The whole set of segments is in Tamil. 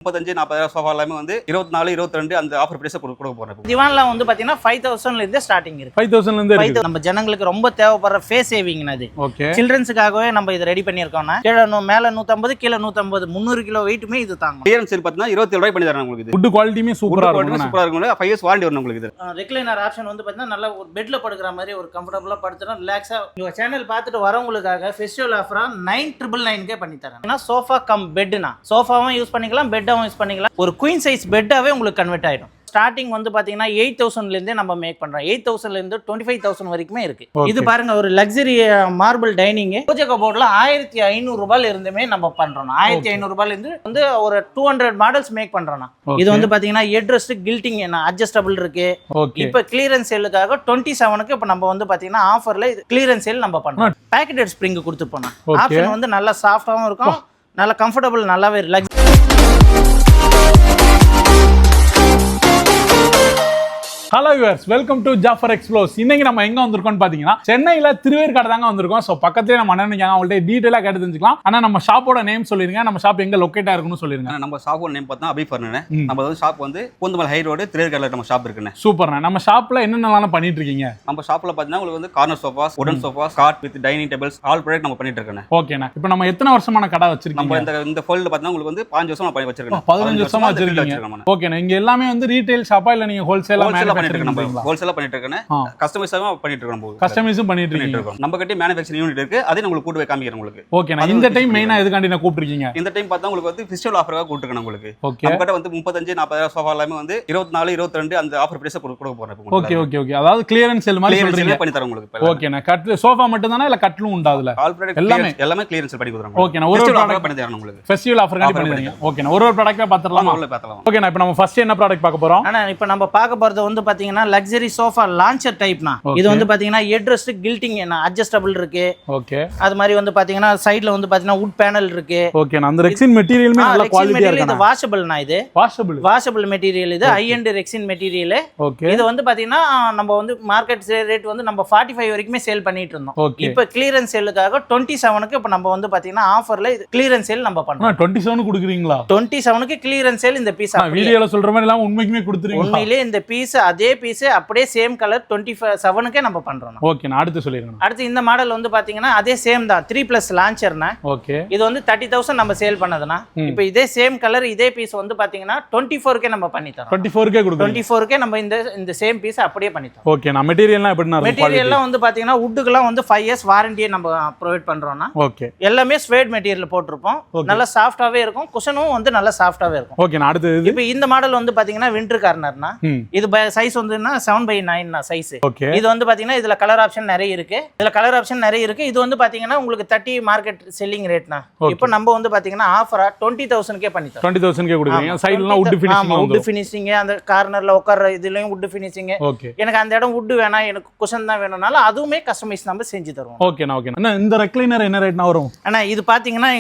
35 40,000 சோஃபா எல்லாமே வந்து 24 22 அந்த ஆஃபர் பிரைஸ் கொடுக்க போறேன். திவான்ல வந்து பாத்தீங்கன்னா 5000 ல இருந்து ஸ்டார்டிங் இருக்கு. 5000 ல இருந்து இருக்கு. நம்ம ஜனங்களுக்கு ரொம்ப தேவைப்படுற ஃபேஸ் சேவிங் அது. ஓகே. சில்ட்ரன்ஸ்க்காகவே நம்ம இத ரெடி பண்ணியிருக்கோம்னா கீழ மேல 150 கீழ 150 300 கிலோ வெயிட்டுமே இது தாங்கும். கிளியரன்ஸ் சேல் பார்த்தா 27 ரூபாய் பண்ணி தரேன் உங்களுக்கு. இது ஃபுட் குவாலிட்டியுமே சூப்பரா இருக்கும். சூப்பரா இருக்கும். 5 இயர்ஸ் வாரண்டி வரும் உங்களுக்கு. இது ரெக்லைனர் ஆப்ஷன் வந்து பாத்தீங்கன்னா நல்ல ஒரு பெட்ல படுக்கிற மாதிரி ஒரு கம்ஃபர்ட்டபிளா படுத்துனா ரிலாக்ஸா உங்க சேனல் பார்த்துட்டு வரவங்களுக்காக ஃபெஸ்டிவல் ஆஃபரா 9999 கே பண்ணி தரேன். ஏன்னா சோஃபா கம் பெட்னா சோஃபாவும் யூஸ் பண்ணிக்கலாம் பெட்டாவும் யூஸ் பண்ணிக்கலாம். ஒரு குயின் சைஸ் பெட்டாவே உங்களுக்கு கன்வெர்ட் ஆயிடும். ஸ்டார்டிங் வந்து பாத்தீங்கன்னா 8000 ல இருந்தே நம்ம மேக் பண்றோம். 8000 ல இருந்து 25000 வரைக்குமே இருக்கு. இது பாருங்க ஒரு லக்ஸரி மார்பிள் டைனிங் பூஜை கபோர்ட்ல 1500 ரூபாயில இருந்துமே நம்ம பண்றோம். 1500 ரூபாயில இருந்து வந்து ஒரு 200 மாடல்ஸ் மேக் பண்றோம். இது வந்து பாத்தீங்கன்னா ஹெட் ரெஸ்ட் கில்ட்டிங் அட்ஜஸ்டபிள் இருக்கு. இப்ப கிளியரன்ஸ் சேலுக்காக 27க்கு இப்ப நம்ம வந்து பாத்தீங்கன்னா ஆஃபர்ல கிளியரன்ஸ் சேல் நம்ம பண்றோம். பேக்கெட்டட் ஸ்ப்ரிங் கொடுத்து போனா ஆப்ஷன் வந்து நல்லா சாஃப்டாவும் இருக்கும். நல்ல கம்ஃபர்ட்டபிள் நல்லாவே relax. Hello viewers, welcome to Jafar explores. இன்னைக்கு நம்ம எங்க வந்திருக்கோம்னு பாத்தீங்கன்னா சென்னையில திருவேற்காடு தாங்க வந்திருக்கோம். ஸோ பக்கத்துலேயே நம்ம அண்ணன் இருக்காங்க, அவங்கள்ட்ட டீட்டெயிலாக கேட்டு தெரிஞ்சுக்கலாம். ஆனா நம்ம ஷாப்போட நேம் சொல்லிருங்க, நம்ம ஷாப் எங்க லொக்கேட்டா இருக்குன்னு சொல்லிருங்க. நம்ம ஷாப்போட நேம் பார்த்தா அபி ஃபர்னே. நம்ம வந்து ஷாப் வந்து பூந்தமல்லி ஹை ரோடு திருவேற்காடுல நம்ம ஷாப் இருக்குண்ணே. சூப்பர்ண்ணே. நம்ம ஷாப்ல என்னென்னலாம் பண்ணிட்டு இருக்கீங்க? நம்ம ஷாப்ல பாத்தீங்கன்னா உங்களுக்கு வந்து corner sofas, wooden sofas, cot with dining tables all product நம்ம பண்ணிட்டு இருக்கோம். ஓகேண்ணா. இப்போ நம்ம எத்தனை வருஷமான கடை வச்சிருக்கோம்? நம்ம இந்த ஃபோல்ட் பாத்தீங்கன்னா உங்களுக்கு வந்து 15 வருஷமா பண்ணி வச்சிருக்கோம். 15 வருஷமா வச்சிருக்கீங்க. ஓகேண்ணா. இங்க எல்லாமே வந்து ரீட்டைல் ஷாப்பா இல்ல நீங்க ஹோல்சேலா பண்ணிட்டு இருக்கீங்களா? ஹோல்சேலா பண்ணிட்டு இருக்கேன். கஸ்டமைஸாவும் பண்ணிட்டு இருக்கோம். கஸ்டமைஸும் பண்ணிட்டு இருக்கோம். நம்ம கிட்ட மேனுஃபேக்சரிங் யூனிட் இருக்கு. அதை உங்களுக்கு கூட்டி போய் காமிக்கிறேன் உங்களுக்கு. ஓகேண்ணா. இந்த டைம் மெயினா எதுக்காண்டி நான் கூப்பிட்டுருக்கீங்க? இந்த டைம் பார்த்தா உங்களுக்கு வந்து ஃபெஸ்டிவல் ஆஃபராக கூப்பிட்டுருக்கேன் உங்களுக்கு. ஓகே. நம்ம கிட்ட வந்து 35 40,000 சோஃபா எல்லாமே வந்து 24 22 அந்த ஆஃபர் பிரைஸ் கொடுக்க போறேன். Okay okay okay. அதாவது கிளியரன்ஸ் சேல் மாதிரி சொல்றீங்க. பண்ணி தரேன் உங்களுக்கு. ஓகேண்ணா. கட் சோஃபா மட்டும் தானா இல்ல கட்லும் உண்டா அதுல? ஆல் ப்ராடக்ட் எல்லாமே கிளியரன்ஸ் பண்ணி கொடுக்குறோம். ஓகேண்ணா. ஒரு ப்ராடக்ட் பண்ணி தரேன் உங்களுக்கு. ஃபெஸ்டிவல் ஆஃபர் காண்டி பண்ணி தரீங்க. ஓகேண்ணா. ஒரு ப்ராடக்ட்டா பாத்துறலாமா? பார்த்தலாம். ஓகேண்ணா. இப்போ நம்ம ஃபர்ஸ்ட் என்ன ப்ராடக்ட் பார்க்க போறோம்? ஆனா இப்போ நம்ம பார்க்க போறது வந்து பாத்தீங்கன்னா லக்ஸரி சோஃபா லான்ச்சர் டைப்னா. இது வந்து பாத்தீங்கன்னா ஹெட் ரெஸ்ட் கில்ட்டிங் அட்ஜஸ்டபிள் இருக்கு. ஓகே. அது மாதிரி வந்து பாத்தீங்கன்னா சைடுல வந்து பாத்தீங்கன்னா வுட் பேனல் இருக்கு. ஓகே. அந்த ரெக்சின் மெட்டீரியலுமே நல்ல குவாலிட்டியா இருக்கு. இது வாஷபிள்னா இது வாஷபிள் மெட்டீரியல். இது high end Rexine material. Okay. இது வந்து பாத்தீங்கன்னா நம்ம வந்து மார்க்கெட் ரேட் வந்து நம்ம 45 வரைக்குமே சேல் பண்ணிட்டு இருந்தோம். இப்போ கிளியரன்ஸ் சேலுக்காக 27க்கு இப்போ நம்ம வந்து பாத்தீங்கன்னா ஆஃபர்ல கிளியரன்ஸ் சேல் நம்ம பண்றோம். 27 கொடுக்குறீங்களா? 27க்கு கிளியரன்ஸ் சேல். இந்த பீஸ் வீடியோல சொல்ற மாதிரி எல்லாம் உண்மைக்குமே கொடுத்துறீங்க? உண்மையிலேயே இந்த பீஸ் அதே பீஸ் அப்படியே சேம் கலர் 27க்கே நம்ம பண்றோம். ஓகே. நான் அடுத்து சொல்லிருங்க. அடுத்து இந்த மாடல் வந்து பாத்தீங்கன்னா அதே சேம் தான் 3+ லான்ச்சர்னா. ஓகே. இது வந்து 30,000 நம்ம சேல் பண்ணதுனா இப்போ இதே சேம் கலர் இதே பீஸ் வந்து பாத்தீங்கன்னா 24க்கே நம்ம பண்ணி தரோம். 24க்கே கொடுக்குறோம். 24க்கே நம்ம இந்த சேம் பீஸ் அப்படியே பண்ணி தரோம். ஓகே. நான் மெட்டீரியல்லாம் எப்படினா மெட்டீரியல்லாம் வந்து பாத்தீங்கன்னா வுட்டுக்குலாம் வந்து 5 இயர்ஸ் வாரண்டியே நம்ம ப்ரொவைட் பண்றோம்னா. ஓகே. எல்லாமே ஸ்வேட் மெட்டீரியல் போட்டுருப்போம். நல்ல சாஃப்ட்டாவே இருக்கும். குஷனும் வந்து நல்ல சாஃப்ட்டாவே இருக்கும். ஓகே. நான் அடுத்து இப்போ இந்த மாடல் வந்து பாத்தீங்கன்னா விண்டர் கார்னர்னா. இது சைஸ் வந்துன்னா 7/9 சைஸ். ஓகே. இது வந்து பாத்தீங்கன்னா இதுல கலர் ஆப்ஷன் நிறைய இருக்கு. இது வந்து பாத்தீங்கன்னா உங்களுக்கு 30 மார்க்கெட் செல்லிங் ரேட்னா. இப்போ நம்ம வந்து பாத்தீங்கன்னா ஆஃபரா 20,000க்கே பண்ணி தரோம். 20,000க்கே கொடுக்குறீங்க. சைடுலாம் வுட் ஃபினிஷிங் வந்து வுட் ஃபினிஷிங் அந்த கார்னர்ல உட்கார்ற இதுலயும் வுட் ஃபினிஷிங். ஓகே. எனக்கு அந்த இடம் வுட் வேணா எனக்கு குஷன் தான் வேணும்னால அதுவுமே கஸ்டமைஸ் நம்ம செஞ்சு தருவோம். ஓகேண்ணா. ஓகே. அண்ணா இந்த ரெக்லைனர் என்ன ரேட்னா வரும்? அண்ணா இது பாத்தீங்கன்னா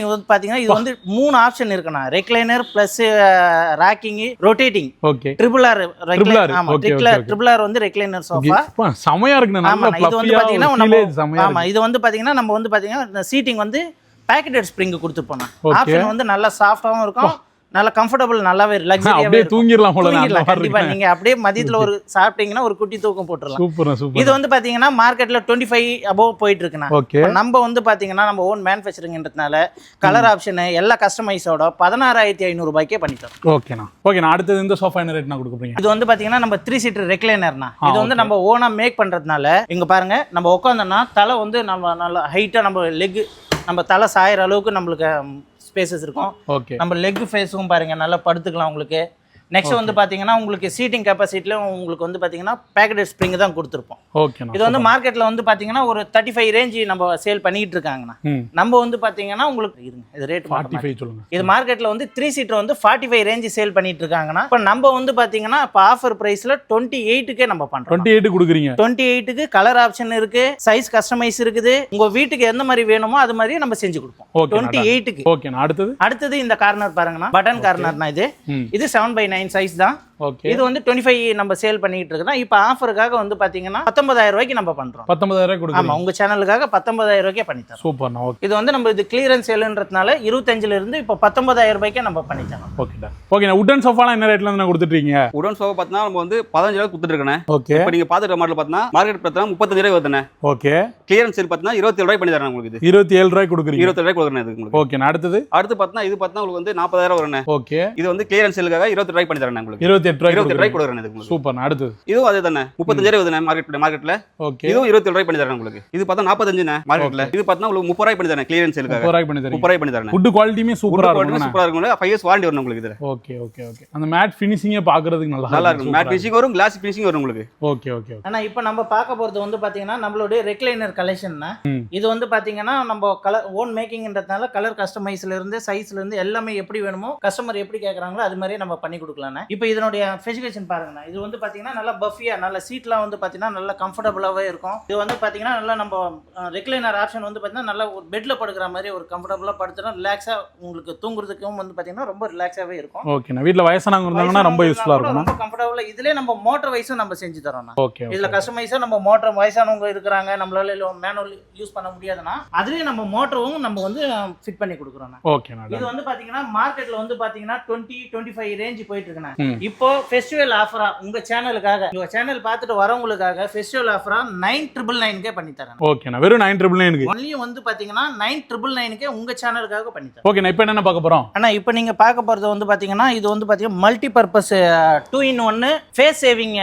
இது வந்து 3 ஆப்ஷன் இருக்குண்ணா. Recliner plus rocking rotating. Okay. Triple R வந்து ரெக்லைனர் சோஃபா சமையா இருக்குண்ணா. நல்ல ஆமா. இது வந்து பாத்தீங்கன்னா நம்ம வந்து பாத்தீங்கன்னா சீட்டிங் வந்து பேக்கெட்டட் ஸ்ப்ரிங் கொடுத்து போனா ஆப்ஷன் வந்து நல்ல சாஃப்ட்டாவும் இருக்கும். நல்ல கம்ஃபர்ட்டபிள் நல்லாவே லக்ஸரியாவே அப்படியே தூங்கிரலாம் போல. கண்டிப்பா நீங்க அப்படியே மதியத்துல ஒரு சாப்பிட்டீங்கன்னா ஒரு குட்டி தூக்கம் போட்டுறலாம். சூப்பர். இது வந்து பாத்தீங்கன்னா மார்க்கெட்ல 25 above போயிட்டு இருக்குண்ணா. நம்ம வந்து பாத்தீங்கன்னா நம்ம ஓன் மேனுஃபேக்சரிங்ன்றதுனால கலர் ஆப்ஷன் எல்லா கஸ்டமைஸோட 16,500 ரூபாய்க்கே பண்ணிட்டோம். ஓகேண்ணா. ஓகேண்ணா. அடுத்து இந்த சோஃபா என்ன ரேட்னா கொடுக்குறீங்க? இது வந்து பாத்தீங்கன்னா நம்ம 3 சீட்டர் ரெக்லைனர்னா. இது வந்து நம்ம ஓனா மேக் பண்றதுனால இங்க பாருங்க நம்ம உட்கார்ந்தோம்னா தலை வந்து நம்ம நல்ல ஹைட்டா நம்ம தலை சாயிற அளவுக்கு நம்மளுக்கு ஸ்பேசஸ் இருக்கும். ஓகே. நம்ம லெக் ஃபேஸும் பாருங்க நல்லா படுத்துக்கலாம் உங்களுக்கு. நெக்ஸ்ட் வந்து பாத்தீங்கன்னா உங்களுக்கு சீட்டிங் கெப்பாசிட்டில உங்களுக்கு வந்து பாத்தீங்கன்னா பேக்கெட் ஸ்ப்ரிங் தான் கொடுத்துருப்போம். ஓகேண்ணா. இது வந்து மார்க்கெட்ல வந்து பாத்தீங்கன்னா ஒரு 35 ரேஞ்ச் நம்ம சேல் பண்ணிட்டு இருக்காங்கண்ணா. நம்ம வந்து பாத்தீங்கன்னா உங்களுக்கு இருங்க இது ரேட் 45 சொல்லுங்க. இது மார்க்கெட்ல வந்து 3 சீட்டர் வந்து 45 ரேஞ்ச் சேல் பண்ணிட்டு இருக்காங்கண்ணா. இப்போ நம்ம வந்து பாத்தீங்கன்னா இப்போ ஆஃபர் பிரைஸ்ல 28க்கே நம்ம பண்றோம். 28 கொடுக்குறீங்க. 28க்கு கலர் ஆப்ஷன் இருக்கு, சைஸ் கஸ்டமைஸ் இருக்குது. உங்க வீட்டுக்கு எந்த மாதிரி வேணுமோ அது மாதிரி நம்ம செஞ்சு கொடுப்போம். 28க்கு. ஓகேண்ணா. அடுத்தது இந்த கார்னர் பாருங்கண்ணா. பட்டன் கார்னர்னா இது 7/9 சைஸ் தான். ஓகே. இது வந்து 25 நம்ம சேல் பண்ணிட்டு இருக்கோம். இப்போ ஆஃபருக்காக வந்து பாத்தீங்கன்னா 19000 ரூபாய்க்கு நம்ம பண்றோம். 19000 கொடுக்குறீங்க. ஆமா, உங்க சேனலுக்காக 19000 ரூபாய்க்கு பண்ணி தரோம். சூப்பர்ண்ணா. ஓகே. இது வந்து நம்ம இது கிளியரன்ஸ் சேல்ன்றதுனால 25ல இருந்து இப்போ 19000 ரூபாய்க்கு நம்ம பண்ணி தரோம். ஓகேடா. ஓகேண்ணா. உட்டன் சோஃபாலாம் என்ன ரேட்ல இருந்து கொடுத்துட்டு இருக்கீங்க? உடன் சோஃபா பார்த்தா நம்ம வந்து 15 கொடுத்துட்டு இருக்கேன். ஓகே. இப்போ நீங்க பாத்துக்கிற மாடல் பார்த்தா மார்க்கெட் பார்த்தா 35 ரூபாய் வருதுண்ணே. ஓகே. கிளியரன்ஸ் சேல் பார்த்தா 27 ரூபாய் பண்ணி தரேன் உங்களுக்கு. இது 27 ரூபாய் கொடுக்குறீங்க. 27 ரூபாய் கொடுக்குறேன் இது உங்களுக்கு. ஓகேண்ணா. அடுத்து பார்த்தா இது பார்த்தா உங்களுக்கு வந்து 40000 வரும்ண்ணே. ஓகே. இது வந்து கிளியரன்ஸ் சேலுக்காக 28 ரூபாய் பண்ணி தரேன் உங்களுக்கு. 28 ரூபாய் கொடுக்குறேன் இது உங்களுக்கு. சூப்பர்ண்ணா. அடுத்து இதுவும் அதே தானே 35 ரூபாய் வருதுண்ணே மார்க்கெட்ல. ஓகே. இதுவும் 27 ரூபாய் பண்ணி தரேன் உங்களுக்கு. இது பார்த்தா 45ண்ணே மார்க்கெட்ல. இது பார்த்தா உங்களுக்கு 30 ரூபாய் பண்ணி தரேன் கிளியரன்ஸ் சேலுக்காக. 30 ரூபாய் பண்ணி தரேன். 30 ரூபாய் பண்ணி தரேன். ஃபுட் குவாலிட்டியுமே சூப்பரா இருக்கும். சூப்பரா இருக்கும். 5 இயர்ஸ் வாரண்டி வரும் உங்களுக்கு இதுல. Okay okay okay. அந்த மேட் ஃபினிஷிங்கே பாக்குறதுக்கு நல்லா இருக்கும். மேட் ஃபினிஷிங் வரும், கிளாஸ் ஃபினிஷிங் வரும் உங்களுக்கு. Okay okay. ஆனா இப்போ நம்ம பார்க்க போறது வந்து பாத்தீங்கன்னா நம்மளுடைய ரெக்லைனர் கலெக்ஷன்னா இது வந்து பாத்தீங்கன்னா நம்ம கலர் ஓன் மேக்கிங்ன்றதுனால கலர் கஸ்டமைஸ்ல இருந்து சைஸ்ல இருந்து எல்லாமே எப்படி வேணுமோ கஸ்டமர் எப்படி கேக்குறாங்களோ அது மாதிரியே நம்ம பண்ணி கொடுக்கலாம்னா. இப்போ இதனுடைய ஸ்பெசிஃபிகேஷன் பாருங்கண்ணா. இது வந்து பாத்தீங்கன்னா நல்லா பஃபியா நல்ல சீட்லாம் வந்து பாத்தீங்கன்னா நல்லா கம்ஃபர்டபுளாவே இருக்கும். இது வந்து பாத்தீங்கன்னா நல்லா நம்ம ரெக்லைனர் ஆப்ஷன் வந்து பாத்தீங்கன்னா நல்லா ஒரு பெட்ல படுக்கிற மாதிரி ஒரு கம்ஃபர்டபுளா படுத்துனா ரிலாக்ஸா உங்களுக்கு தூங்குறதுக்கும் வந்து பாத்தீங்கன்னா ரொம்ப ரிலாக்ஸாவே இருக்கும். ஓகேண்ணா. வீட்ல வயசானவங்க இருந்தாங்கன்னா ரொம்ப யூஸ்ஃபுல்லா இருக்கும். ரொம்ப கம்ஃபர்டபுளா. இதுலயே நம்ம மோட்டர் வைஸும் நம்ம செஞ்சு தரோம்னா. ஓகே. இதுல கஸ்டமைஸா நம்ம மோட்டர் வயசானவங்க இருக்கிறாங்க நம்மளால மேனுவல் யூஸ் பண்ண முடியாதுன்னா அதுலயே நம்ம மோட்டரும் நம்ம வந்து ஃபிட் பண்ணி கொடுக்குறோம். ஓகேண்ணா. இது வந்து பாத்தீங்கன்னா மார்க்கெட்ல வந்து பாத்தீங்கன்னா 20-25 ரேஞ்ச் போயிட்டு இருக்குண்ணா. இப்போ ஃபெஸ்டிவல் ஆஃபரா உங்க சேனலுக்காக உங்க சேனல் பார்த்துட்டு வரவங்களுக்காக ஃபெஸ்டிவல் ஆஃபரா 9999 பண்ணி தரேன். ஓகேண்ணா. வெறும் 9999 ஒன்லியும் வந்து பாத்தீங்கன்னா 9999 உங்க சேனலுக்காக பண்ணி தரேன். ஓகேண்ணா. இப்போ என்ன பார்க்க போறோம்? ஆனா இப்போ நீங்க பார்க்க போறது வந்து பாத்தீங்கன்னா இது வந்து பாத்தீங்கன்னா multi purpose 2-in-1 space saving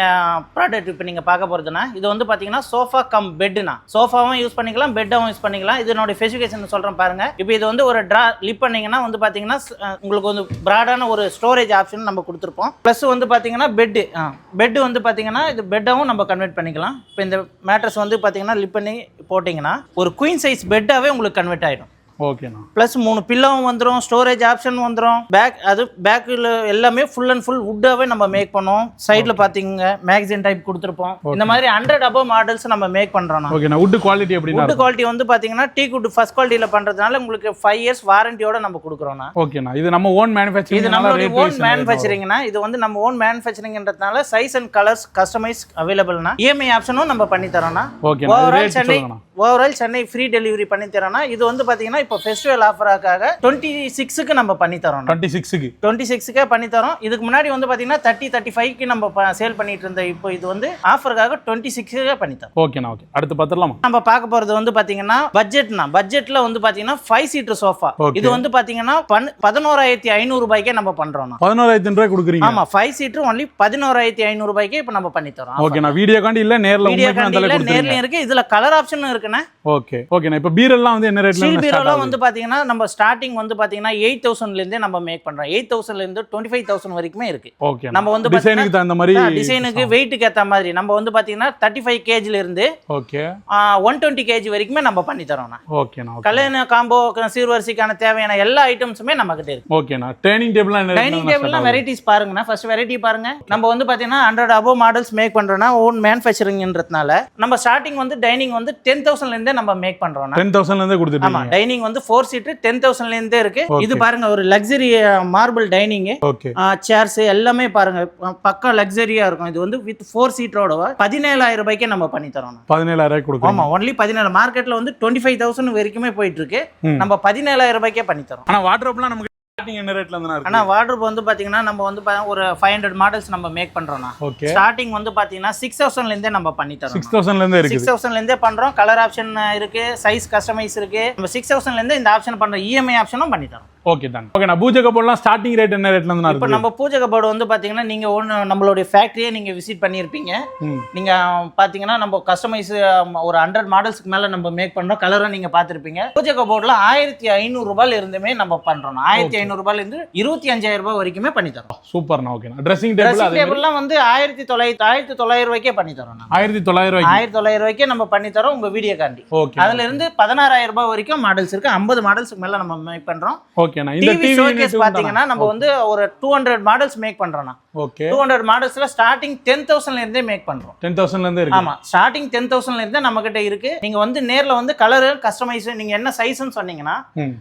product. இப்போ நீங்க பார்க்க போறதுன்னா இது வந்து பாத்தீங்கன்னா சோஃபா கம் பெட்னா. சோஃபாவும் யூஸ் பண்ணிக்கலாம், பெட்டாவும் யூஸ் பண்ணிக்கலாம். இதனோட ஸ்பெசிஃபிகேஷன் சொல்றேன் பாருங்க. இப்போ இது வந்து ஒரு டிரா லிப் பண்ணீங்கன்னா வந்து பாத்தீங்கன்னா உங்களுக்கு வந்து பிராடான ஒரு ஸ்டோரேஜ் ஆப்ஷன் நம்ம கொடுத்துருப்போம். ப்ளஸ் வந்து பாத்தீங்கன்னா பெட் வந்து பாத்தீங்கன்னா இது பெட்டாவும் நம்ம கன்வெர்ட் பண்ணிக்கலாம். இப்போ இந்த மேட்ரஸ் வந்து பாத்தீங்கன்னா லிப் பண்ணி போட்டிங்கன்னா ஒரு குயின் சைஸ் பெட்டாவே உங்களுக்கு கன்வெர்ட் ஆயிடும். ஓகேண்ணா. ப்ளஸ் 3 பில்லோவும் வந்துடும், ஸ்டோரேஜ் ஆப்ஷன் வந்துடும். பேக்கில் எல்லாமே ஃபுல் அண்ட் ஃபுல் வுட்டாகவே நம்ம மேக் பண்ணோம். சைடில் பார்த்தீங்க மேக்சின் டைப் கொடுத்துருப்போம். இந்த மாதிரி 100 above மாடல்ஸ் நம்ம மேக் பண்ணுறோம். ஓகேண்ணா. வுட் குவாலிட்டி எப்படி? வுட் குவாலிட்டி வந்து பார்த்தீங்கன்னா டீ குட் ஃபர்ஸ்ட் குவாலிட்டியில் பண்ணுறதுனால உங்களுக்கு 5 இயர்ஸ் வாரண்டியோட நம்ம கொடுக்குறோம்னா. ஓகேண்ணா. இது நம்ம ஓன் மேனுஃபேக்சரிங். இது நம்மளுடைய ஓன் மேனுஃபேக்சரிங்னா இது வந்து நம்ம ஓன் மேனுஃபேக்சரிங்ன்றதுனால சைஸ் அண்ட் கலர்ஸ் கஸ்டமைஸ் அவைலபிள்னா. இஎம்ஐ ஆப்ஷனும் நம்ம பண்ணி தரோம்னா. ஓவரால் சென்னை ஃப்ரீ டெலிவரி பண்ணி தரோம்னா. இது வந்து பார்த்தீங்கன்னா இப்போ ஃபெஸ்டிவல் ஆஃபராக 26க்கு நம்ம பண்ணி தரோம். 26க்கு பண்ணி தரோம். இதுக்கு முன்னாடி வந்து பாத்தீங்கன்னா 30-35க்கு நம்ம சேல் பண்ணிட்டு இருந்த இப்போ இது வந்து ஆஃபருக்காக 26க்கு பண்ணி தரோம். ஓகேண்ணா. ஓகே. அடுத்து பார்த்துடலாமா? நம்ம பார்க்க போறது வந்து பாத்தீங்கன்னா பட்ஜெட்ல வந்து பாத்தீங்கன்னா 5 சீட்டர் சோஃபா. இது வந்து பாத்தீங்கன்னா 11500 ரூபாய்க்கே நம்ம பண்றோம். 11500 ரூபாய் கொடுக்குறீங்க. ஆமா, 5 சீட்டர் ஒன்லி 11500 ரூபாய்க்கே இப்போ நம்ம பண்ணி தரோம். ஓகேண்ணா. வீடியோ காண்டி இல்ல நேர்ல நேர்ல இருக்கு. இதுல கலர் ஆப்ஷனும் இருக்குண்ணா. ஓகே. ஓகேண்ணா. இப்போ பீரெல்லாம் வந்து என்ன ரேட்ல பீரெல்லாம் வந்து பாத்தீங்கன்னா நம்ம ஸ்டார்டிங் வந்து பாத்தீங்கன்னா 8000ல இருந்தே நம்ம மேக் பண்றோம். 8000ல இருந்து 25000 வரைக்குமே இருக்கு. ஓகே. நம்ம வந்து டிசைனுக்கு தகுந்த மாதிரி டிசைனுக்கு வெயிட்டுக்கு ஏத்த மாதிரி நம்ம வந்து பாத்தீங்கன்னா 35 kg ல இருந்து ஓகே 120 kg வரைக்குமே நம்ம பண்ணி தரோம்னா. ஓகேண்ணா. கல்யாண காம்போ சீர்வரிசைக்கான தேவையான எல்லா ஐட்டம்ஸுமே நம்ம கிட்ட இருக்கு. ஓகேண்ணா. டைனிங் டேபிள்லாம் வெரைட்டிஸ் பாருங்கண்ணா. ஃபர்ஸ்ட் வெரைட்டி பாருங்க. நம்ம வந்து பாத்தீங்கன்னா 100 above மாடல்ஸ் மேக் பண்றோம்னா ஓன் மேனுஃபேக்சரிங்ன்றதுனால நம்ம ஸ்டார்டிங் வந்து டைனிங் வந்து 10000ல இருந்தே நம்ம மேக் பண்றோம். 10000ல இருந்தே கொடுத்துட்டீங்க. ஆமா, டைனிங் வந்து 4 சீட்டர் 10000ல இருந்தே இருக்கு. இது பாருங்க ஒரு luxury marble dining. Okay. Chairs எல்லாமே பாருங்க பக்கா லக்ஸரியா இருக்கும். இது வந்து வித் 4 சீட்டரோட 17000 ரூபாய்க்கு நம்ம பண்ணி தரோம். 17000 கொடுக்குறோம். ஆமா, ஒன்லி 17. மார்க்கெட்ல வந்து 25000 வரைக்குமே போயிட்டு இருக்கு. நம்ம 17000 ரூபாய்க்கே பண்ணி தரோம். ஆனா வார்ட்ரோப்லாம் நமக்கு ஸ்டார்டிங் என்ன ரேட்ல இருந்து இருக்கு? ஆனா வார்ட்ரோப் வந்து பாத்தீங்கன்னா நம்ம வந்து ஒரு 500 மாடல்ஸ் நம்ம மேக் பண்றோம்னா. ஓகே. ஸ்டார்டிங் வந்து பாத்தீங்கன்னா 6000ல இருந்தே நம்ம பண்ணி தரோம். 6000ல இருந்தே இருக்கு. 6000ல இருந்தே பண்றோம். கலர் ஆப்ஷன் இருக்கு, சைஸ் கஸ்டமைஸ் இருக்கு. நம்ம 6000ல இருந்தே இந்த ஆப்ஷன் பண்றோம். இஎம்ஐ ஆப்ஷனும் பண்ணி தரோம். ஓகே தான். ஓகே. நான் பூஜை கபோர்ட்லாம் ஸ்டார்டிங் ரேட் என்ன ரேட்ல இருந்து இருக்கு? இப்போ நம்ம பூஜை கபோர்டு வந்து பாத்தீங்கன்னா நீங்க நம்மளுடைய ஃபேக்டரியை நீங்க விசிட் பண்ணியிருப்பீங்க. நீங்க பாத்தீங்கன்னா நம்ம கஸ்டமைஸ் ஒரு 100 மாடல்ஸ்க்கு மேல நம்ம மேக் பண்றோம். கலரும் நீங்க பாத்திருப்பீங்க. பூஜை கபோர்ட்ல 1500 ரூபாயில இருந்துமே நம்ம பண்றோம். 1500 ரூபாயில இருந்து 25000 ரூபாய் வரைக்குமே பண்ணி தரோம். சூப்பர்ண்ணா. ஓகேண்ணா. ட்ரெஸ்ஸிங் டேபிள்லாம் வந்து 1900 ரூபாய்க்கே பண்ணி தரோம். 1900 ரூபாய்க்கே நம்ம பண்ணி தரோம் உங்க வீடியோ காண்டி. அதுல இருந்து 16000 ரூபாய் வரைக்கும் மாடல்ஸ் இருக்கு. 50 மாடல்ஸ்க்கு மேல நம்ம மேக் பண்றோம். ஓகேண்ணா. இந்த டிவி ஷோகேஸ் பாத்தீங்கன்னா நம்ம வந்து ஒரு 200 மாடல்ஸ் மேக் பண்றோம்னா. ஓகே. 200 மாடல்ஸ்ல ஸ்டார்டிங் 10000ல இருந்தே மேக் பண்றோம். 10000ல இருந்தே இருக்கு. ஆமா, ஸ்டார்டிங் 10000ல இருந்தே நம்ம கிட்ட இருக்கு. நீங்க வந்து நேர்ல வந்து கலர் கஸ்டமைஸ் நீங்க என்ன சைஸ்னு சொன்னீங்கன்னா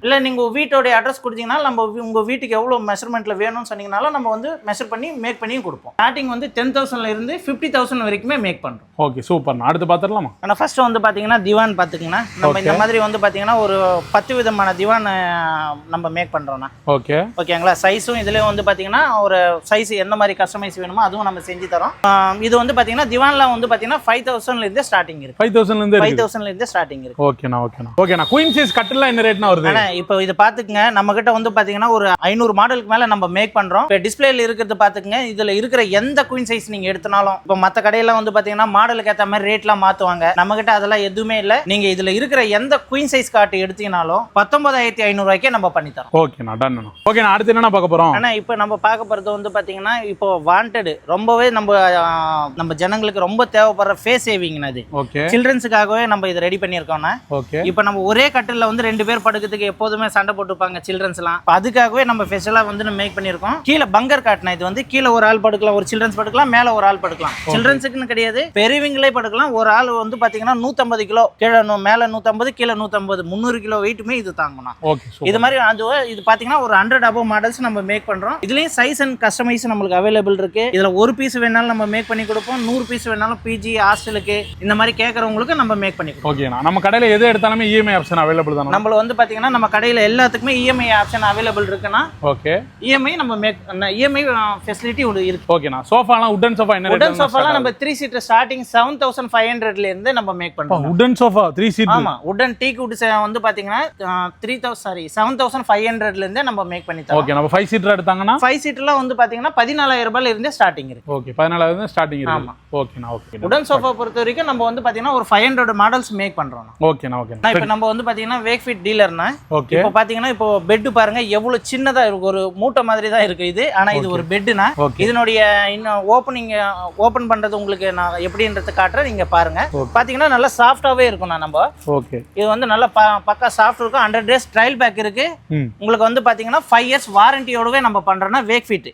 இல்ல நீங்க வீட்டோட அட்ரஸ் கொடுத்தீங்கன்னா நம்ம உங்க வீட்டுக்கு எவ்வளவு மெஷர்மெண்ட்ல வேணும்னு சொன்னீங்கனாலும் நம்ம வந்து மெஷர் பண்ணி மேக் பண்ணியும் கொடுப்போம். ஸ்டார்டிங் வந்து 10,000ல இருந்து 50,000 வரைக்குமே மேக் பண்றோம். Okay super. அடுத்து பாத்துறலாமா? ஆனா ஃபர்ஸ்ட் வந்து பாத்தீங்கன்னா திவான் பாத்துக்கங்க. நம்ம இந்த மாதிரி வந்து பாத்தீங்கன்னா ஒரு 10 விதமான திவான் நம்ம மேக் பண்றோம்னா. ஓகே ஓகேங்களா? சைஸும் இதுல வந்து பாத்தீங்கன்னா ஒரு சைஸ் என்ன மாதிரி கஸ்டமைஸ் வேணுமோ அதுவும் நம்ம செஞ்சு தரோம். இது வந்து பாத்தீங்கன்னா திவான்ல வந்து பாத்தீங்கன்னா 5,000ல இருந்து ஸ்டார்டிங் இருக்கு. 5,000ல இருந்து 5,000ல இருந்து ஸ்டார்டிங் இருக்கு. ஓகேண்ணா குயின் சைஸ் கட்டில என்ன ரேட்னா வருது? அண்ணா இப்போ இது பாத்துக்கங்க, நம்ம கிட்ட வந்து பாத்தீங்கன்னா ஒரு 500 மாடலுக்கு மேல நம்ம மேக் பண்றோம். இப்போ டிஸ்பிளேல இருக்கிறது பாத்துக்கங்க, இதுல இருக்கிற எந்த குயின் சைஸ் நீங்க எடுத்தனாலும் இப்போ மத்த கடையில வந்து பாத்தீங்கன்னா மாடலுக்கு ஏத்த மாதிரி ரேட்லாம் மாத்துவாங்க. நம்ம கிட்ட அதெல்லாம் எதுவுமே இல்ல. நீங்க இதுல இருக்கிற எந்த குயின் சைஸ் கார்ட் எடுத்தீங்கனாலும் 19,500 ரூபாய்க்கே நம்ம பண்ணி தரோம். ஓகேண்ணா டன். ஓகேண்ணா அடுத்து என்ன பார்க்க போறோம்? ஆனா இப்போ நம்ம பார்க்க போறது வந்து பாத்தீங்கன்னா இப்போ வாண்டட் ரொம்பவே நம்ம ஜனங்களுக்கு ரொம்ப தேவைப்படுற ஃபேஸ் சேவிங் அது. ஓகே சில்ட்ரன்ஸுக்காகவே நம்ம இதை ரெடி பண்ணியிருக்கோம்னா. ஓகே இப்போ நம்ம ஒரே கட்டில வந்து 2 பேர் படுக்கிறதுக்கு எப்போதுமே சண்டை போட்டுப்பாங்க சில்ட்ரன்ஸ்லாம். அதுக்காகவே நம்ம ஸ்பெஷலா வந்து நம்ம மேக் பண்ணியிருக்கோம். கீழே பங்கர் காட்டினா இது வந்து கீழே ஒரு ஆள் படுக்கலாம், ஒரு சில்ட்ரன்ஸ் படுக்கலாம், மேல ஒரு ஆள் படுக்கலாம். சில்ட்ரன்ஸுக்குன்னு கிடையாது, பெரியவங்களே படுக்கலாம். ஒரு ஆள் வந்து பாத்தீங்கன்னா 150 கிலோ, கீழே மேல 150, கீழே 150, 300 கிலோ வெயிட்டுமே இது தாங்கணும். இது மாதிரி இது பாத்தீங்கன்னா ஒரு 100 above மாடல்ஸ் நம்ம மேக் பண்றோம். இதுலயும் சைஸ் அண்ட் கஸ்டமைஸ் நம்மளுக்கு அவைலபிள் இருக்கு. இதுல ஒரு பீஸ் வேணாலும் நம்ம மேக் பண்ணி கொடுப்போம். 100 பீஸ் வேணாலும் பிஜி ஹாஸ்டலுக்கு இந்த மாதிரி கேட்கறவங்களுக்கு நம்ம மேக் பண்ணி கொடுப்போம். ஓகேண்ணா நம்ம கடையில எது எடுத்தாலுமே இஎம்ஐ ஆப்ஷன் அவைலபிள் தானே? நம்ம வந்து பாத்தீங்கன்னா நம்ம கடையில எல்லாத்துக்குமே இஎம்ஐ ஆப்ஷன் அவைலபிள் இருக்குன்னா. ஓகே இஎம்ஐ நம்ம மேக் இஎம்ஐ ஃபெசிலிட்டி இருக்கு. ஓகேண்ணா சோஃபாலாம் உட்டன் சோஃபா என்ன ரேட்? உட்டன் சோஃபாலாம் நம்ம 3 சீட்டர் ஸ்டார்டிங் 7,500ல இருந்து நம்ம மேக் பண்றோம். Wooden sofa 3 seat. ஆமா உட்டன் டீக் வுட் வந்து பாத்தீங்கன்னா 7,500ல இருந்து நம்ம மேக் பண்ணி தரோம். ஓகே நம்ம 5 சீட்டர் எடுத்தாங்கன்னா 5 சீட்டர்ல வந்து பாத்தீங்கன்னா 14,000 ரூபாயில இருந்து ஸ்டார்டிங் இருக்கு. ஓகே 14,000 இருந்து ஸ்டார்டிங் இருக்கு. ஓகேண்ணா ஓகே. உடன் சோஃபா பொறுத்த வரைக்கும் நம்ம வந்து பாத்தீங்கன்னா ஒரு 500 மாடல்ஸ் மேக் பண்றோம். ஓகேண்ணா ஓகேண்ணா. இப்போ நம்ம வந்து பாத்தீங்கன்னா வேக்ஃபிட் டீலர்னா. ஓகே இப்போ பாத்தீங்கன்னா இப்போ பெட் பாருங்க எவ்வளவு சின்னதா இருக்கு, ஒரு மூட்டை மாதிரி தான் இருக்கு இது. ஆனா இது ஒரு பெட்னா இதனுடைய ஓபன் பண்றது உங்களுக்கு நான் எப்படின்றது காட்டுறேன், நீங்க பாருங்க. பாத்தீங்கன்னா நல்லா சாஃப்டாவே இருக்கும். நம்ம ஓகே இது வந்து நல்லா பக்கா சாஃப்ட் இருக்கும். 100 டேஸ் ட்ரையல் பேக் இருக்கு. உங்களுக்கு வந்து பாத்தீங்கன்னா 5 இயர்ஸ் வாரண்டியோடவே நம்ம பண்றோம்னா வேக்ஃபிட்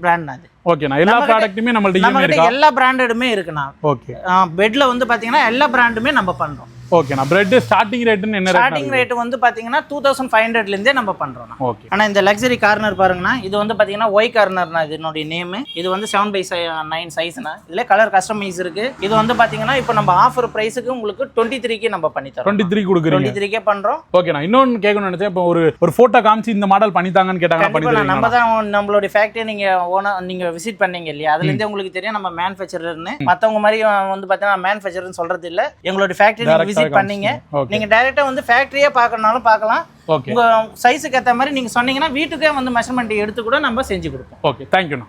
பிராண்ட் அது. ஓகேண்ணா எல்லா ப்ராடக்ட்டுமே நம்மள்ட்ட இருக்கு. எல்லா பிராண்டடுமே இருக்குண்ணா. ஓகே பெட்ல வந்து பாத்தீங்கன்னா எல்லா பிராண்டுமே நம்ம பண்றோம். ஓகேண்ணா பிரெட் ஸ்டார்டிங் ரேட் என்ன ரேட்? ஸ்டார்டிங் ரேட் வந்து பாத்தீங்கன்னா 2,500ல இருந்தே நம்ம பண்றோம். ஓகே ஆனா இந்த லக்ஸரி கார்னர் பாருங்கண்ணா, இது வந்து பாத்தீங்கன்னா ஒய் கார்னர்னா இதனுடைய நேம். இது வந்து 7/9 சைஸ்னா. இதுல கலர் கஸ்டமைஸ் இருக்கு. இது வந்து பாத்தீங்கன்னா இப்போ நம்ம ஆஃபர் பிரைஸ்க்கு உங்களுக்கு 23க்கு நம்ம பண்ணி தரோம். 23 கொடுக்குறீங்க? 23க்கே பண்றோம். ஓகேண்ணா இன்னொன்னு கேட்கணும்னு நினைச்சேன். இப்போ ஒரு போட்டோ காமிச்சு இந்த மாடல் பண்ணி தாங்கன்னு கேட்டாங்க. பண்ணி தரீங்களா? நம்ம தான் நம்மளுடைய ஃபேக்டரி நீங்க விசிட் பண்ணீங்க இல்லையா, அதுல இருந்தே உங்களுக்கு தெரியும் நம்ம மேனுஃபேக்சரர்னு. மத்தவங்க மாதிரி வந்து பாத்தீங்கன்னா மேனுஃபேக்சரர்னு சொல்றது இல்ல. எங்களுடைய ஃபேக்டரி நீங்க விசிட் பண்ணீங்க, நீங்க டைரக்டா வந்து ஃபேக்டரியே பார்க்கறனாலும் பார்க்கலாம். உங்க சைஸுக்கு ஏத்த மாதிரி நீங்க சொன்னீங்கன்னா வீட்டுக்கே வந்து மெஷர்மென்ட் எடுத்து கூட நம்ம செஞ்சு கொடுப்போம். ஓகே தேங்க்யூண்ணா.